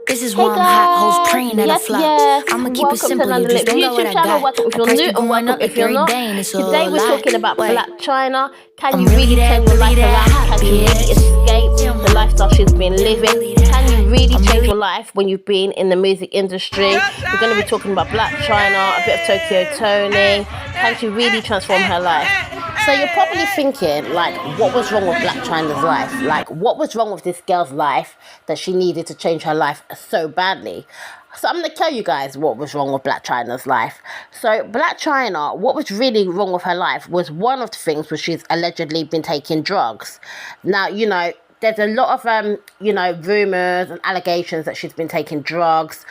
This is Hey why I'm hot, hoes guys, praying at a flop. I'ma keep it welcome to simple, you another just don't got what YouTube I channel. got. Welcome if I you're price new keep and going welcome up if like you're every not. day and it's Today all we're lie. talking about Wait, Blac Chyna. Can I'm you really really that, change your really life that around? hot, Can you really bitch. escape the lifestyle she's been living? Really that Can you hot. really I'm change really your life when you've been in the music industry? We're going to be talking about Blac Chyna, a bit of Tokyo Tony. Can she really transform her life? So you're probably thinking, like, what was wrong with Blac Chyna's life? Like, what was wrong with this girl's life that she needed to change her life so badly? So I'm going to tell you guys what was wrong with Blac Chyna's life. So Blac Chyna, what was really wrong with her life was one of the things was she's allegedly been taking drugs. Now, there's a lot of, rumors and allegations that she's been taking drugs,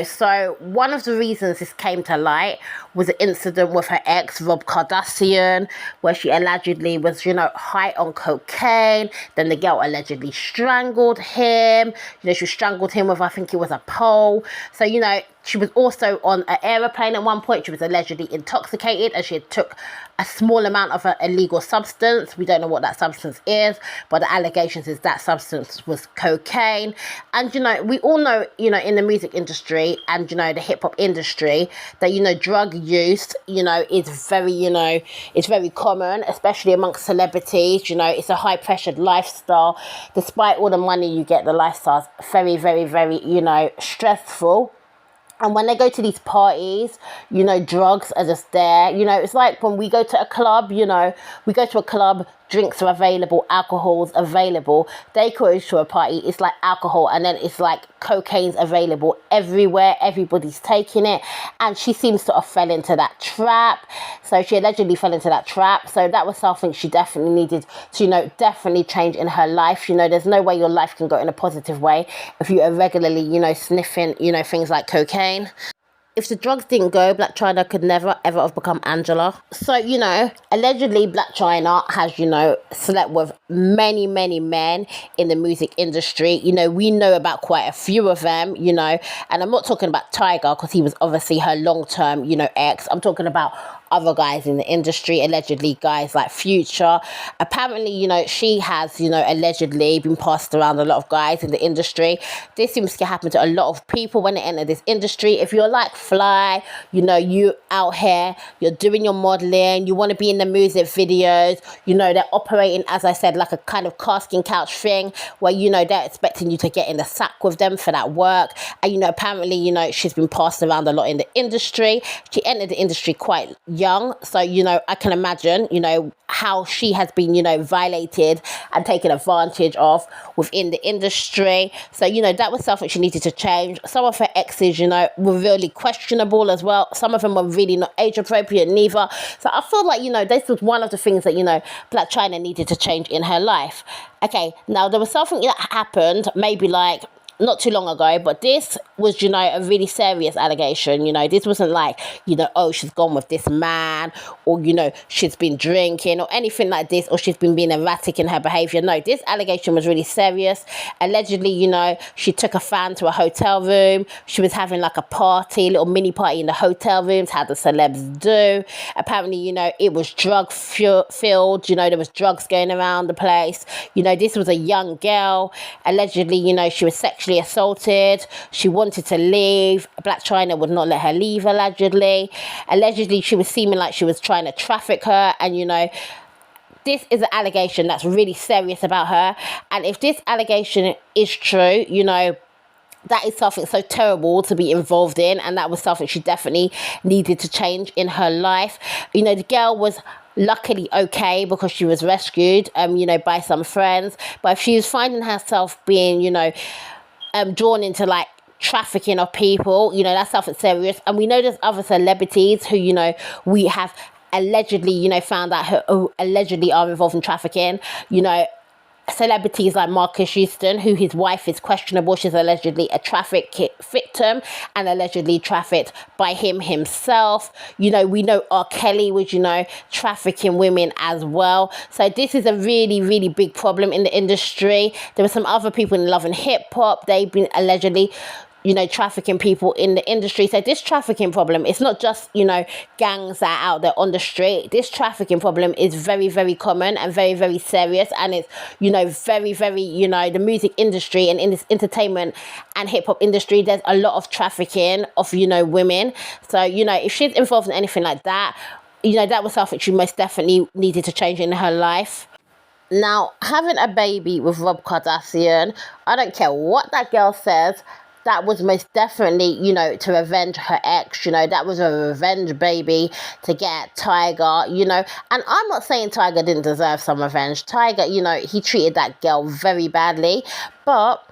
So one of the reasons this came to light was an incident with her ex, Rob Kardashian, where she allegedly was, high on cocaine. Then the girl allegedly strangled him. She strangled him with, I think it was a pole. So, she was also on an aeroplane at one point. She was allegedly intoxicated and she had took a small amount of an illegal substance. We don't know what that substance is, but the allegations is that substance was cocaine. And, we all know, in the music industry and, the hip hop industry that, drug use, is very, it's very common, especially amongst celebrities. It's a high pressured lifestyle. Despite all the money you get, the lifestyle's very, very, very, stressful. And when they go to these parties, drugs are just there. It's like when we go to a club, we go to a club, drinks are available, alcohol's available. They go to a party, it's like alcohol, and then it's like cocaine's available everywhere. Everybody's taking it. And she seems to have fell into that trap. So she allegedly fell into that trap. So that was something she definitely needed to, definitely change in her life. There's no way your life can go in a positive way if you are regularly, sniffing, things like cocaine. If the drugs didn't go, Blac Chyna could never, ever have become Angela. So, allegedly Blac Chyna has, slept with many, many men in the music industry. We know about quite a few of them, and I'm not talking about Tiger because he was obviously her long-term, ex. I'm talking about other guys in the industry, allegedly guys like Future. Apparently, she has, allegedly been passed around a lot of guys in the industry. This seems to happen to a lot of people when they enter this industry. If you're like Fly, you out here, you're doing your modeling, you want to be in the music videos, they're operating, as I said, like a kind of casting couch thing where, they're expecting you to get in the sack with them for that work. And, apparently, she's been passed around a lot in the industry. She entered the industry quite young, so I can imagine how she has been violated and taken advantage of within the industry. So that was something she needed to change. Some of her exes were really questionable as well. Some of them were really not age appropriate neither. So I feel like this was one of the things that Blac Chyna needed to change in her life. Okay, now there was something that happened maybe like not too long ago, but this was, a really serious allegation. This wasn't like, oh, she's gone with this man, or, she's been drinking or anything like this, or she's been being erratic in her behavior. No, this allegation was really serious. Allegedly, she took a fan to a hotel room. She was having like a party, little mini party in the hotel rooms, how the celebs do. Apparently, it was drug filled, there was drugs going around the place. This was a young girl. Allegedly, she was sexually assaulted. She wanted to leave. Blac Chyna would not let her leave, allegedly. Allegedly, she was seeming like she was trying to traffic her. And, this is an allegation that's really serious about her. And if this allegation is true, that is something so terrible to be involved in. And that was something she definitely needed to change in her life. The girl was luckily okay because she was rescued, by some friends. But if she was finding herself being, drawn into like trafficking of people, that's something serious. And we know there's other celebrities who, we have allegedly, found out who allegedly are involved in trafficking, celebrities like Marcus Houston, who his wife is questionable. She's allegedly a traffic victim and allegedly trafficked by him himself. We know R. Kelly was, trafficking women as well. So this is a really, really big problem in the industry. There were some other people in Love and Hip Hop. They've been allegedly trafficking people in the industry. So this trafficking problem, it's not just, gangs that are out there on the street. This trafficking problem is very, very common and very, very serious. And it's, very, very, the music industry and in this entertainment and hip hop industry, there's a lot of trafficking of, women. So, if she's involved in anything like that, that was something she most definitely needed to change in her life. Now, having a baby with Rob Kardashian, I don't care what that girl says, that was most definitely, to revenge her ex, that was a revenge baby to get Tiger, and I'm not saying Tiger didn't deserve some revenge. Tiger, he treated that girl very badly, but,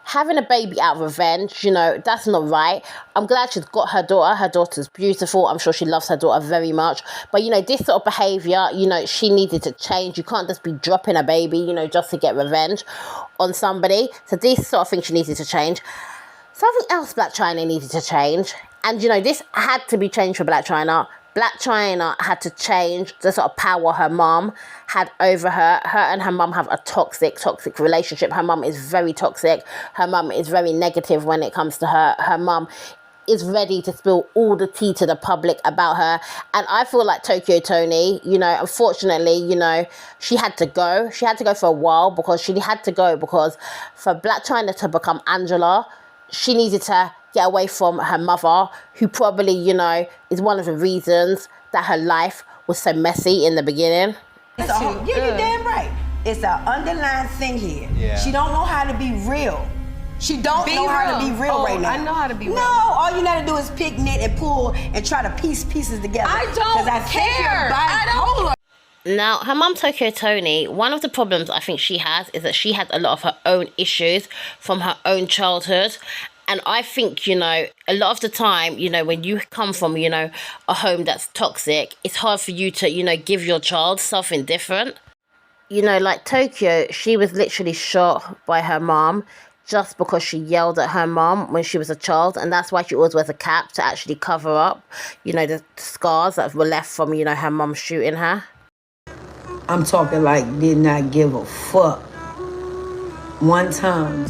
having a baby out of revenge, that's not right. I'm glad she's got her daughter. Her daughter's beautiful. I'm sure she loves her daughter very much. But, this sort of behaviour, she needed to change. You can't just be dropping a baby, just to get revenge on somebody. So this sort of thing she needed to change. Something else Blac Chyna needed to change. And, this had to be changed for Blac Chyna. Blac Chyna had to change the sort of power her mum had over her. Her and her mum have a toxic relationship. Her mum is very toxic. Her mum is very negative when it comes to her. Her mum is ready to spill all the tea to the public about her. And I feel like Tokyo Toni, unfortunately, she had to go. She had to go for a while because for Blac Chyna to become Angela, she needed to get away from her mother, who probably, is one of the reasons that her life was so messy in the beginning. You're damn right. It's an underlying thing here. Yeah. She don't know how to be real. She don't know how to be real right now. I know how to be real. No, all you gotta do is pick, knit, and pull and try to piece pieces together. I don't care. I don't. Now, her mum, Tokyo Toni, one of the problems I think she has is that she has a lot of her own issues from her own childhood. And I think, a lot of the time, when you come from, a home that's toxic, it's hard for you to, give your child something different. Like Tokyo, she was literally shot by her mom just because she yelled at her mom when she was a child. And that's why she always wears a cap to actually cover up, the scars that were left from, her mom shooting her. I'm talking like did not give a fuck. One time.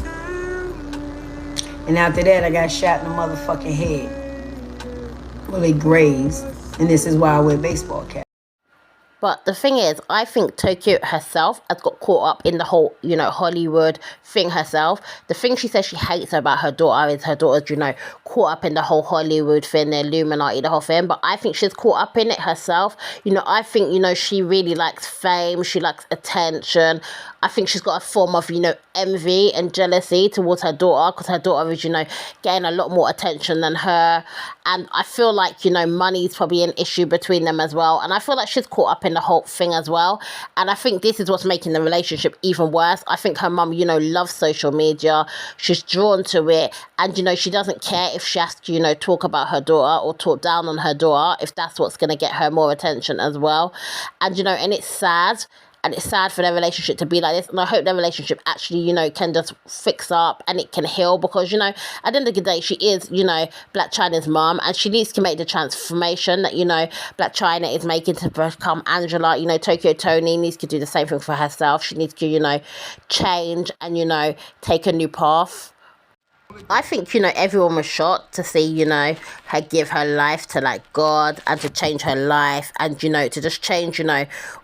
And after that, I got shot in the motherfucking head. Well, they grazed. And this is why I wear baseball cap. But the thing is, I think Tokyo herself has got caught up in the whole, Hollywood thing herself. The thing she says she hates about her daughter is her daughter's, caught up in the whole Hollywood thing, the Illuminati, the whole thing. But I think she's caught up in it herself. I think, she really likes fame. She likes attention. I think she's got a form of, envy and jealousy towards her daughter because her daughter is, getting a lot more attention than her. And I feel like, money is probably an issue between them as well. And I feel like she's caught up in the whole thing as well. And I think this is what's making the relationship even worse. I think her mum, loves social media. She's drawn to it. And, she doesn't care if she has to, talk about her daughter or talk down on her daughter, if that's what's going to get her more attention as well. And, and it's sad. And it's sad for their relationship to be like this. And I hope their relationship actually, can just fix up and it can heal. Because, at the end of the day, she is, Blac Chyna's mom. And she needs to make the transformation that, Blac Chyna is making to become Angela. Tokyo Toni needs to do the same thing for herself. She needs to, change and, take a new path. I think, everyone was shocked to see, her give her life to, God and to change her life and, to just change,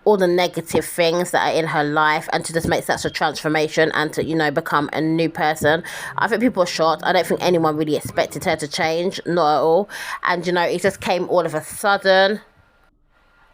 all the negative things that are in her life and to just make such a transformation and to, become a new person. I think people are shocked. I don't think anyone really expected her to change, not at all. And, it just came all of a sudden.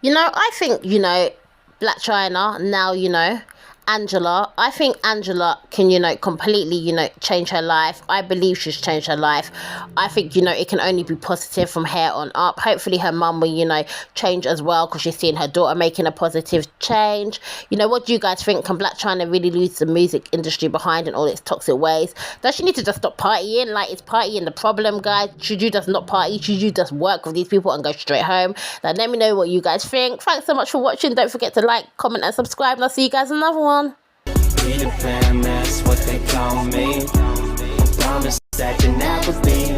I think, Blac Chyna now, Angela, I think Angela can, completely, change her life. I believe she's changed her life. I think, it can only be positive from here on up. Hopefully her mum will, change as well because she's seeing her daughter making a positive change. What do you guys think? Can Blac Chyna really lose the music industry behind in all its toxic ways? Does she need to just stop partying? Is partying the problem, guys? Should you just not party? Should you just work with these people and go straight home? Now, let me know what you guys think. Thanks so much for watching. Don't forget to like, comment, and subscribe. And I'll see you guys in another one. Be the fam, that's what they call me. I promise that you never be